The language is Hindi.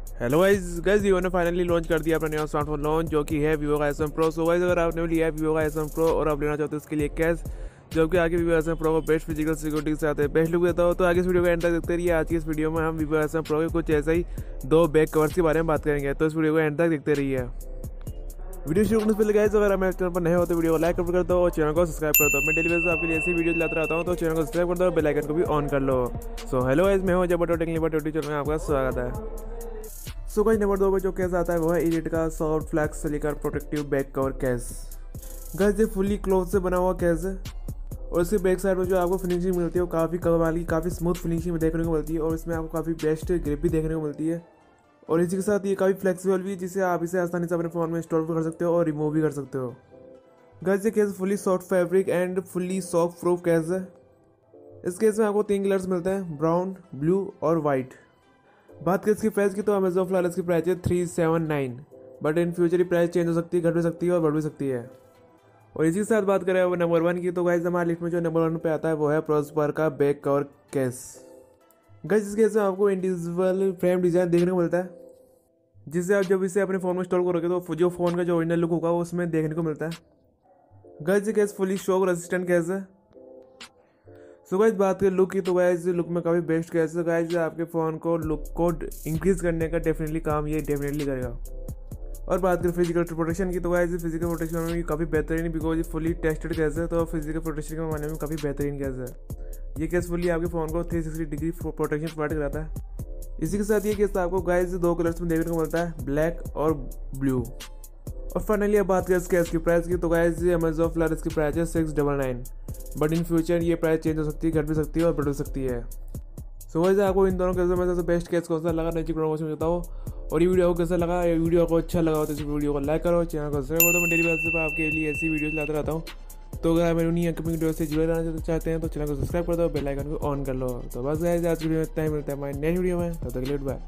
हेलो गाइस वीवो ने फाइनली लॉन्च कर दिया अपना नया स्मार्टफोन लॉन्च जो कि है वीवो का S7 प्रो। सो गाइस अगर आपने लिया है वीवो का S7 प्रो और आप लेना चाहते हो उसके लिए कैश जो कि आगे वीवो S7 प्रो को बेस्ट फिजिकल सिक्योरिटी के साथ है बेस्ट लुक देता हो, तो आगे इस वीडियो को एंड तक देखते रहिए। आज की इस वीडियो में हम वीवो S7 प्रो के कुछ ऐसा ही 2 बैक कवर्स के बारे में बात करेंगे, तो इस वीडियो को एंड तक देखते रहिए। वीडियो शुरू करने से पहले गाइस अगर आप मेरे चैनल पर नए हो तो वीडियो को लाइक कर दो और चैनल को सब्सक्राइब कर दो। मैं डेली बेसिस पर आपके लिए ऐसी वीडियो लाता रहता हूँ, तो चैनल को सब्सक्राइब कर दो और बेल आइकन को भी ऑन कर लो। सो हेलो गाइस, मैं हूं टेक्निकल चैनल में आपका स्वागत है। सो गाइस नंबर 2 पर जो केस आता है वो है एडिट का soft flex silicone protective back cover case. Guys ये फुली क्लोथ से बना हुआ केस है और इसके बैक साइड में जो आपको फिनिशिंग मिलती है वो काफ़ी कमाल की काफ़ी स्मूथ फिनिशिंग देखने को मिलती है और इसमें आपको काफ़ी बेस्ट ग्रिप भी देखने को मिलती है और इसी के साथ ये काफ़ी फ्लेक्सिबल भी है जिससे आप इसे आसानी से अपने फ़ोन में इंस्टॉल भी कर सकते हो और रिमूव भी कर सकते हो। गाइस ये case fully soft fabric and fully soft proof case है। इस केस में आपको 3 कलर्स मिलते हैं, ब्राउन, ब्लू और वाइट। बात करें इसकी प्राइस की तो अमेजोन फिलहाल इसकी प्राइस है 379, बट इन फ्यूचर की प्राइस चेंज हो सकती है, घट भी सकती है और बढ़ भी सकती है। और इसी के साथ बात करें वो नंबर 1 की तो गाइस हमारे लिस्ट में जो नंबर 1 पे आता है वो है प्रॉस्पर का बैक कवर केस। गाइस इस केस में आपको इंडिविजुअल फ्रेम डिज़ाइन देखने को मिलता है जिससे आप जब इसे अपने फ़ोन में इंस्टॉल करोगे तो जो फ़ोन का जो ओरिजिनल लुक होगा वो उसमें देखने को मिलता है। गाइस ये case fully shock resistant case है। सो गाइस बात करें लुक की तो गाइस लुक में काफ़ी बेस्ट केस है। गाइस आपके फ़ोन को लुक को इंक्रीज़ करने का डेफिनेटली काम ये डेफिनेटली करेगा। और बात करें फिजिकल प्रोटेक्शन की तो गाइस फिजिकल प्रोटेक्शन में काफ़ी बेहतरीन बिकॉज ये फुली टेस्टेड केस है, तो फिजिकल प्रोटेक्शन के मामले में काफ़ी बेहतरीन केस है। ये केस फुली आपके फ़ोन को 360 डिग्री प्रोटेक्शन प्रोवाइड कराता है। इसी के साथ ये केस आपको गाइस 2 कलर्स में देखने को मिलता है, ब्लैक और ब्लू। और फाइनली अब बात करें इस केस की प्राइस की तो गाइस अमेजोन फिलहाल इसकी प्राइस है 699, बट इन फ्यूचर ये प्राइस चेंज हो सकती है, घट भी सकती है और बढ़ भी सकती है। सो वैसे आपको इन दोनों केसों में सबसे बेस्ट केस कौन सा लगा नीचे कमेंट बॉक्स में बताओ। और ये वीडियो को कैसा लगा, ये वीडियो को अच्छा लगा हो तो इस वीडियो को लाइक करो, चैनल को सब्सक्राइब करो। मैं डेली बेसिस पर आपके लिए ऐसी वीडियोस लाता रहता हूँ, तो अगर आप मेरी उन्हीं अपकमिंग वीडियो से जुड़े रहना चाहते हैं तो चैनल को सब्सक्राइब कर दो, बेल आइकन को ऑन कर लो। तो बस गाइस आज वीडियो में इतना ही, मिलता है हमारे नेक्स्ट वीडियो में, तब तक के लिए बाय।